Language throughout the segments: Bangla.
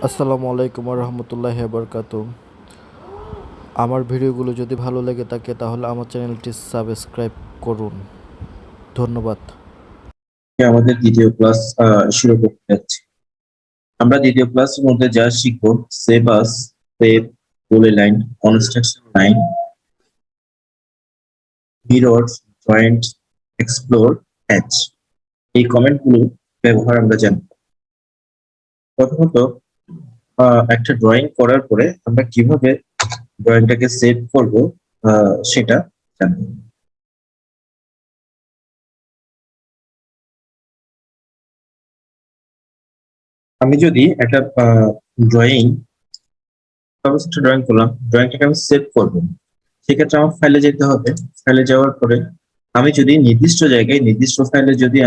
আসসালামু আলাইকুম রহমতুল্লাহি বারকাতু। আমার ভিডিওগুলো যদি ভালো লেগে থাকে তাহলে আমার চ্যানেলটি সাবস্ক্রাইব করুন। ধন্যবাদ। আমাদের দ্বিতীয় ক্লাস শুরু করতে যাচ্ছি। আমরা দ্বিতীয় ক্লাসের মধ্যে যা শিখবো: save as, save, polyline, construction line, mirror, joint, explore, hatch, এই কমেন্ট গুলো ব্যবহার আমরা জানবো। প্রথমত একটা ড্রয়িং করার পরে আমরা কিভাবে ড্রয়িংটাকে সেভ করব সেটা জানবো। আমি যদি একটা ড্রয়িং একটা ড্রয়িং করলাম, ড্রয়িংটাকে আমি সেভ করবো, সেক্ষেত্রে আমার ফাইলে যেতে হবে। ফাইলে যাওয়ার পরে আমি যদি নির্দিষ্ট জায়গায় নির্দিষ্ট ফাইলে যদি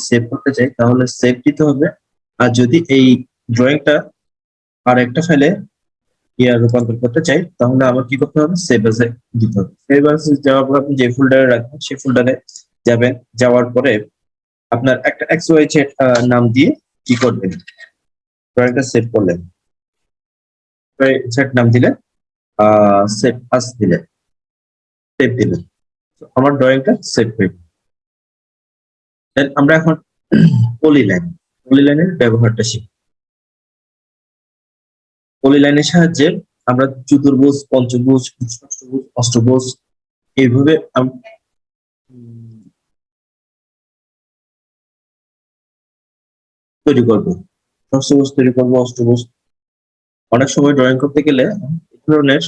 সেভ করতে চাই তাহলে সেভ দিতে হবে। আর যদি এই ড্রয়িংটা আর একটা ফাইলে রূপান্তর করতে চাই তাহলে আমার কি করতে হবে? সেভ এসে দিতে হবে। সেভ এসে যাওয়ার পর আপনি যে ফোল্ডারে রাখবেন সেই ফোল্ডারে যাবেন। যাওয়ার পরে আপনার একটা XYZ নাম দিয়ে কি করবেন? ড্রয়িংটা সেভ করলেন, সেট নাম দিলে, সেভ আস দিলে, সেভ দিলেন, আমার ড্রয়িংটা সেভ হয়ে গেল। Then আমরা এখন পলিলাইন পলিলাইনের ব্যবহারটা শিখি। পলিলাইনের সাহায্যে আমরা চতুর্ভুজ, পঞ্চভুজ, ষষ্ঠভুজ, অষ্টভুজ এইভাবে তৈরি করব। ষষ্ঠভুজ তৈরি করবো, অষ্টভুজ। অনেক সময় ড্রয়িং করতে গেলে এই ধরনের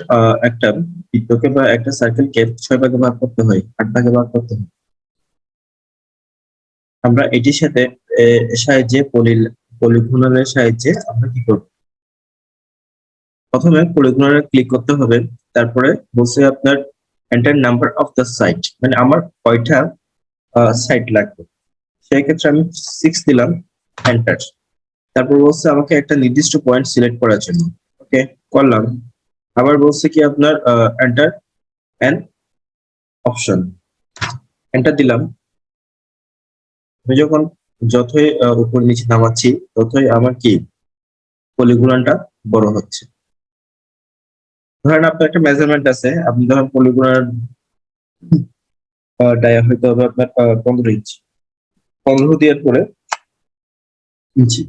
একটা বৃত্তকে বা একটা সার্কেলকে 6 ভাগে ভাগ করতে হয়, 8 ভাগে ভাগ করতে হয়। আমরা এটির সাথে সাহায্যে পলিগোনালের সাহায্যে আমরা কি করব? প্রথমে পলিগোনালে ক্লিক করতে হবে। তারপরে বলছে আপনার enter number of the site, মানে আমার কয়টা সাইট লাগবে। সেই ক্ষেত্রে আমি 6 দিলাম, এন্টার। তারপর বলছে আমাকে একটা নির্দিষ্ট পয়েন্ট সিলেক্ট করার জন্য। ওকে, করলাম। আবার বলছে কি আপনার এন্টার এন অপশন, এন্টার দিলাম। আমি যখন যতই উপর নিচে নামাচ্ছি ততই আমার কি পলিগনটা বড় হচ্ছে। ধরেন আপনার একটা মেজারমেন্ট আছে, আপনি ধরেন পলিগনের ডায়া হইতে হবে আপনার 15 ইঞ্চি। 15 দেওয়ার পরে ইঞ্চি,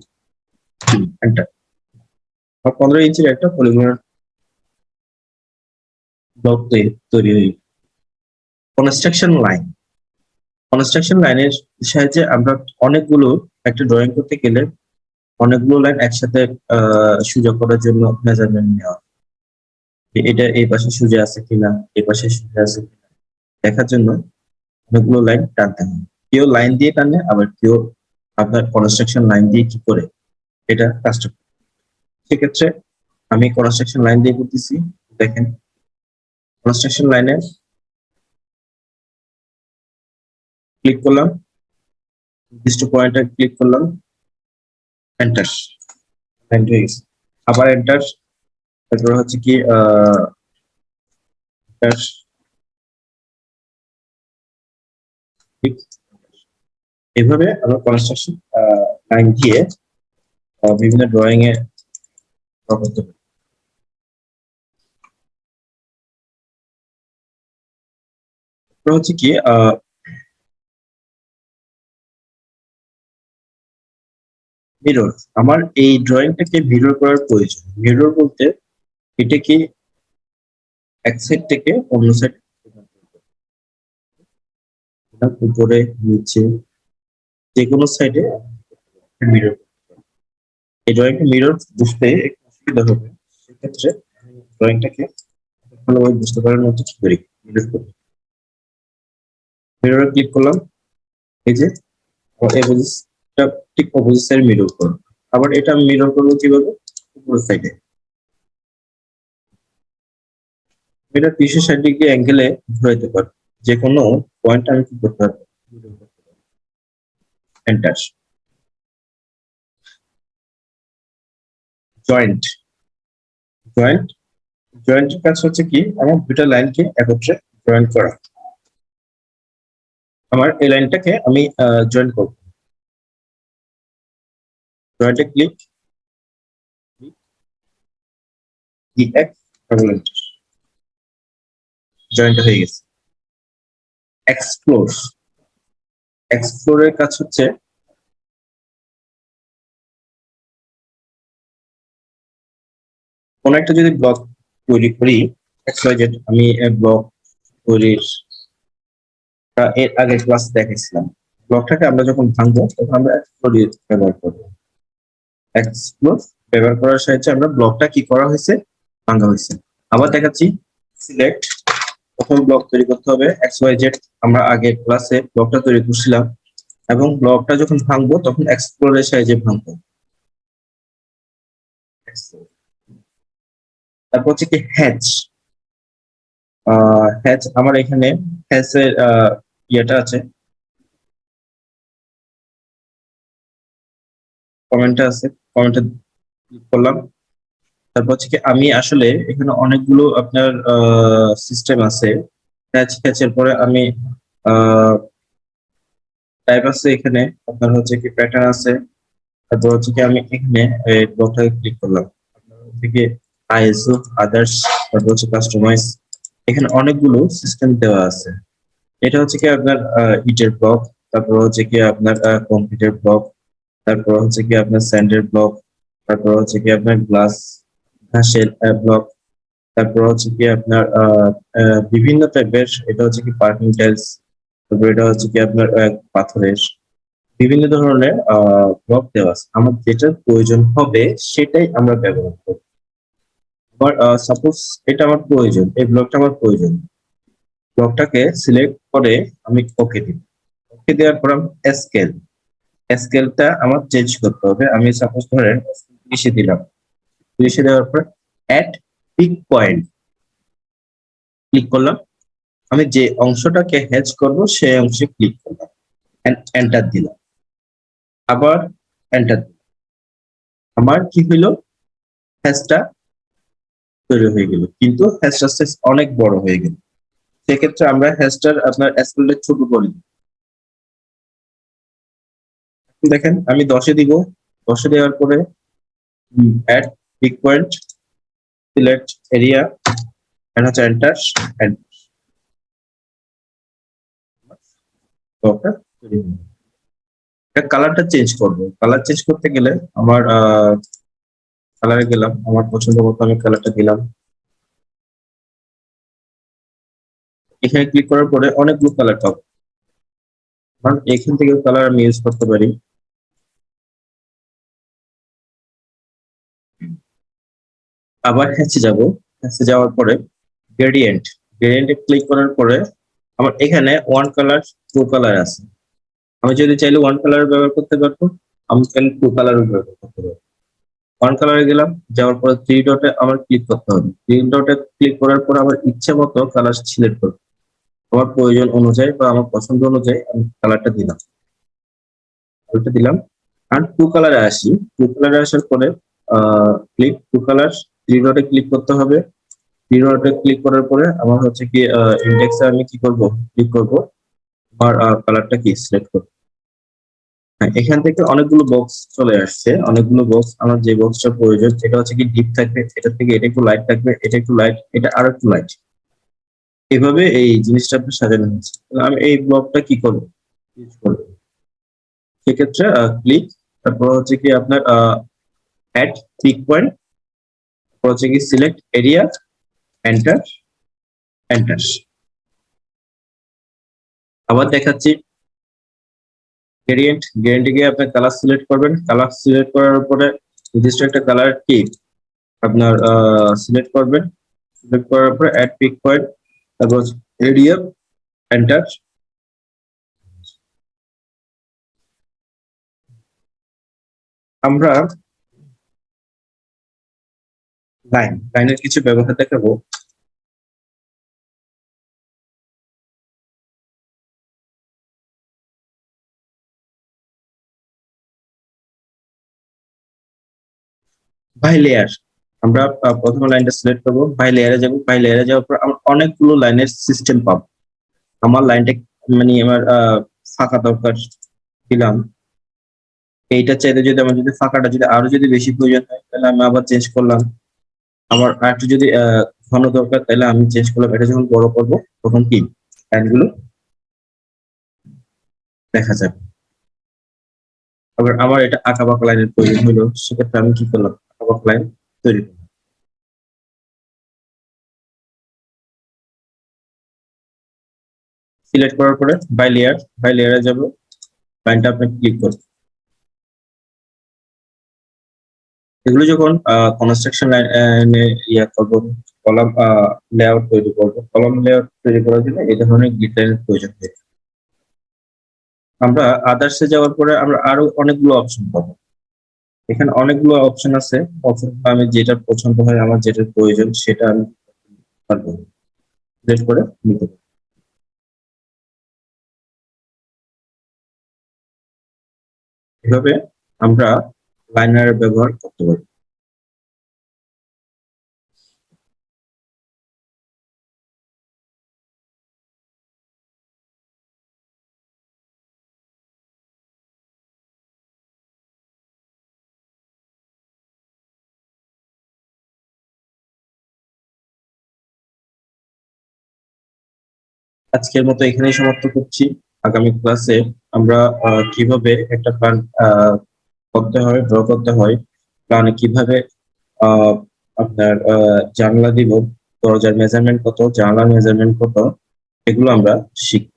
এন্টার। 15 ইঞ্চির একটা পলিগনের ব্লক তৈরি হয়ে। কনস্ট্রাকশন লাইন, কনস্ট্রাকশন লাইনের সাহায্যে আমরা অনেকগুলো, একটা ড্রয়িং করতে গেলে অনেকগুলো লাইন একসাথে সোজা করার জন্য মেজারমেন্ট নেওয়া। এটা এই পাশে সোজা আছে কিনা, এই পাশে সোজা আছে কিনা দেখার জন্য অনেকগুলো লাইন টানতে হয়। কেউ লাইন দিয়ে টানে, আবার কেউ আপনার কনস্ট্রাকশন লাইন দিয়ে কি করে এটা কাজটা করে। সেক্ষেত্রে আমি কনস্ট্রাকশন লাইন দিয়ে করতেছি। দেখেন, কনস্ট্রাকশন লাইনে ক্লিক করলাম, নির্দিষ্ট পয়েন্টে ক্লিক করলাম, এন্টার। লাইন হয়ে গেছে। আবার এন্টার। তারপর হচ্ছে কি enter, ঠিক। এভাবে আমরা কনস্ট্রাকশন লাইন দিয়ে বিভিন্ন ড্রয়িং এ draw করতে পারি। তারপর হচ্ছে কি মিরর। আমার এই ড্রয়িংটাকে মিরর করার প্রয়োজন। মিরর বলতে এটা কি এক সাইড থেকে অন্য সাইড, উপরে নিচে যে কোনো সাইডে মিরর। এই ড্রয়িংটা মিরর বুঝতে একটু অসুবিধা হবে। সেক্ষেত্রে ড্রয়িংটাকে ভালোভাবে বুঝতে পারার মতো কি করি, মিরর করি। মিররে ক্লিক করলাম। এই যে এটা ঠিক অপোজিট সাইড মিরর করব। আবার এটা আমি মিরর করবো কিভাবে? উপরের সাইডে। এটা 360 ডিগ্রি অ্যাঙ্গেলে ঘুরাইতে পারবো। যে কোনো পয়েন্ট আমি কি করতে পারবো? এন্টার। জয়েন্ট, জয়েন্ট জয়েন্টের কাজ হচ্ছে কি আমার দুটা লাইনকে একত্রে জয়েন্ট করা। আমার এই লাইনটাকে আমি জয়েন্ট করব। জয়েন্টে click, DX double enter, joint হয়ে গেছে। এক্সপ্লোর, এক্সপ্লোরের কাজ হচ্ছে কোন একটা যদি ব্লক তৈরি করি, XYZ, আমি ব্লক তৈরির এর আগে ক্লাস দেখেছিলাম। ব্লকটাকে আমরা যখন ভাঙবো তখন আমরা এক্সপ্লোর ব্যবহার করবো। এক্সপ্লোর ব্যবহার করার সাহায্যে আমরা ব্লকটা কি করা হয়েছে, ভাঙা হয়েছে। আবার দেখাচ্ছি, সিলেক্ট, প্রথম ব্লক তৈরি করতে হবে XYZ, আমরা আগের ক্লাসে ব্লকটা তৈরি করছিলাম, এবং ব্লকটা যখন ভাঙবো তখন এক্সপ্লোরের সাহায্যে ভাঙবো। তারপর হচ্ছে কি হ্যাচ, হ্যাচ আমার এখানে হ্যাচের ইয়েটা আছে, কমেন্টটা আছে, কমেন্টে ক্লিক করলাম। তারপর হচ্ছে কি আমি আসলে এখানে অনেকগুলো আপনার সিস্টেম আছে। হ্যাচের পরে আমি টাইপ আছে, এখানে আপনার হচ্ছে কি প্যাটার্ন আছে। তারপর হচ্ছে কি আমি এখানে ব্লকটাকে ক্লিক করলাম, আপনার হচ্ছে কি আইএসও, আদার্স, তারপর হচ্ছে কাস্টমাইজ, এখানে অনেকগুলো সিস্টেম দেওয়া আছে। এটা হচ্ছে কি আপনার ইটের ব্লক, তারপর হচ্ছে কি আপনার কংক্রিটের ব্লক, তারপর হচ্ছে কি আপনার স্যান্ডের ব্লক, তারপর হচ্ছে কি আপনার গ্লাস ঘাসের ব্লক, তারপর হচ্ছে কি আপনার বিভিন্ন টাইপের, এটা হচ্ছে কি পার্কিং টাইলস, তারপর এটা হচ্ছে কি আপনার পাথরের, বিভিন্ন ধরনের ব্লক দেওয়া আছে। আমার যেটার প্রয়োজন হবে সেটাই আমরা ব্যবহার করব। আবার সাপোজ এটা আমার প্রয়োজন, এই ব্লকটা আমার প্রয়োজন, ব্লকটাকে সিলেক্ট করে আমি ওকে দিব। ওকে দেওয়ার পর আমি স্কেল, স্কেলটা আমার চেঞ্জ করতে হবে। আমি সাপোজ ধরেন 30 দিলাম, 30 দেওয়ার পর অ্যাট পিক পয়েন্ট ক্লিক করলাম। আমি যে অংশটাকে হ্যাচ করব সেই অংশে ক্লিক করলাম, এন্টার দিলাম, আবার এন্টার দিলাম। আমার কি হইলো, হ্যাচটা তৈরি হয়ে গেল, কিন্তু হ্যাচটা অনেক বড় হয়ে গেল। সেক্ষেত্রে আমরা হ্যাচটার আপনার স্কেলটা ছোট করে দিই। দেখেন আমি 10-এ দিব, 10-এ দেওয়ার পরে add pick point, select area, end হচ্ছে এন্টার, কালারটা চেঞ্জ করব। কালার চেঞ্জ করতে গেলে আমার কালারে গেলাম, আমার পছন্দ মতো আমি কালারটা দিলাম। এখানে ক্লিক করার পরে অনেকগুলো কালার পাবো, কারণ এখান থেকে কালার আমি ইউজ করতে পারি। আবার হ্যাচে যাব, হ্যাচে যাওয়ার পরে গ্রেডিয়েন্ট, গ্রেডিয়েন্টে ক্লিক করার পরে আমার এখানে ওয়ান কালার, টু কালার আছে। আমি যদি চাইলে ওয়ান কালার ব্যবহার করতে পারবো, আমি চাইলে টু কালার ব্যবহার করতে পারবো। ওয়ান কালারে গেলাম, যাওয়ার পরে থ্রি ডটে আমার ক্লিক করতে হবে। থ্রি ডটে ক্লিক করার পর আমার ইচ্ছে মতো কালার সিলেক্ট করবো, আমার প্রয়োজন অনুযায়ী বা আমার পছন্দ অনুযায়ী আমি কালারটা দিলাম, ওইটা দিলাম। আর টু কালারে আসি, টু কালারে আসার পরে ক্লিক টু কালার, থ্রি ডটে ক্লিক করতে হবে। থ্রি ডটে ক্লিক করার পরে আমার হচ্ছে কি ইন্ডেক্সে আমি কি করব, ক্লিক করব, আমার কালারটা কি সিলেক্ট করব। হ্যাঁ, এখান থেকে অনেকগুলো বক্স চলে আসছে, অনেকগুলো বক্স। আমার যে বক্সটা প্রয়োজন এটা হচ্ছে কি ডিপ থাকবে, এটা থেকে এটা একটু লাইট থাকবে, এটা একটু লাইট, এটা আরো একটু লাইট, এভাবে এই জিনিসটা আপনার সাজানো হয়েছে। আমি এই ব্লকটা কি করব, ইউজ করবো, সেক্ষেত্রে ক্লিক, তারপর হচ্ছে কি আপনার অ্যাড পিক পয়েন্ট, তারপর হচ্ছে কি সিলেক্ট এরিয়া, এন্টার, এন্টার। আবার দেখাচ্ছি গ্রেডিয়েন্ট, গ্রেডিয়েন্টে গিয়ে আপনি কালার সিলেক্ট করবেন, কালার সিলেক্ট করার পরে নির্দিষ্ট একটা কালার কি আপনার সিলেক্ট করবেন, সিলেক্ট করার পরে অ্যাড পিক পয়েন্ট, তারপর এরিয়া, এন্টার। আমরা লাইনের কিছু ব্যবহার দেখাবো। বাই লেয়ার, আমরা প্রথমে লাইনটা সিলেক্ট করবো, বাই লেয়ারে যাবো, বাই লেয়ারে যাওয়ার পর আমরা অনেকগুলো লাইনের সিস্টেম পাবো। আমার লাইনটা মানে আমার ফাঁকা দরকার, দিলাম, এইটা চাইতে যদি আমার যদি ফাঁকাটা যদি আরো যদি বেশি প্রয়োজন হয় তাহলে আমি আবার চেঞ্জ করলাম। আমার আরেকটু যদি ঘন দরকার তাহলে আমি চেঞ্জ করলাম। এটা যখন বড় করবো তখন কি লাইনগুলো দেখা যাবে। আবার আমার এটা আঁকা বাঁকা লাইনের প্রয়োজন হলো, সেক্ষেত্রে আমি কি করলাম, আঁকা বাঁকা লাইন তৈরি করলাম। সিলেক্ট করার পরে বাই লেয়ারে যাব, লাইনটা আপনি ক্লিক করুন। এগুলো যখন কনস্ট্রাকশন লাইনে ইয়া করবো, কলাম লেআউট তৈরি করবো, কলাম লেআউট তৈরি করার জন্য এই ধরনের গ্রিড লাইনের প্রয়োজন হয়। আমরা আদার্সে যাওয়ার পরে আমরা আরো অনেকগুলো অপশন পাবো। এখানে অনেকগুলো অপশন আছে, অপশন আমি যেটা পছন্দ হয়, আমার যেটা প্রয়োজন সেটা আমি পারবো সিলেক্ট করে নিতে পারবো। এভাবে আমরা লাইনার ব্যবহার করতে পারি। আজকের মতো এখানেই সমাপ্ত করছি। আগামী ক্লাসে আমরা কিভাবে একটা প্ল্যান করতে হয়, ড্র করতে হয়, প্ল্যানে কিভাবে আহ, আপনার জানলা দিব, দরজার মেজারমেন্ট কত, জানলার মেজারমেন্ট কত, এগুলো আমরা শিখব।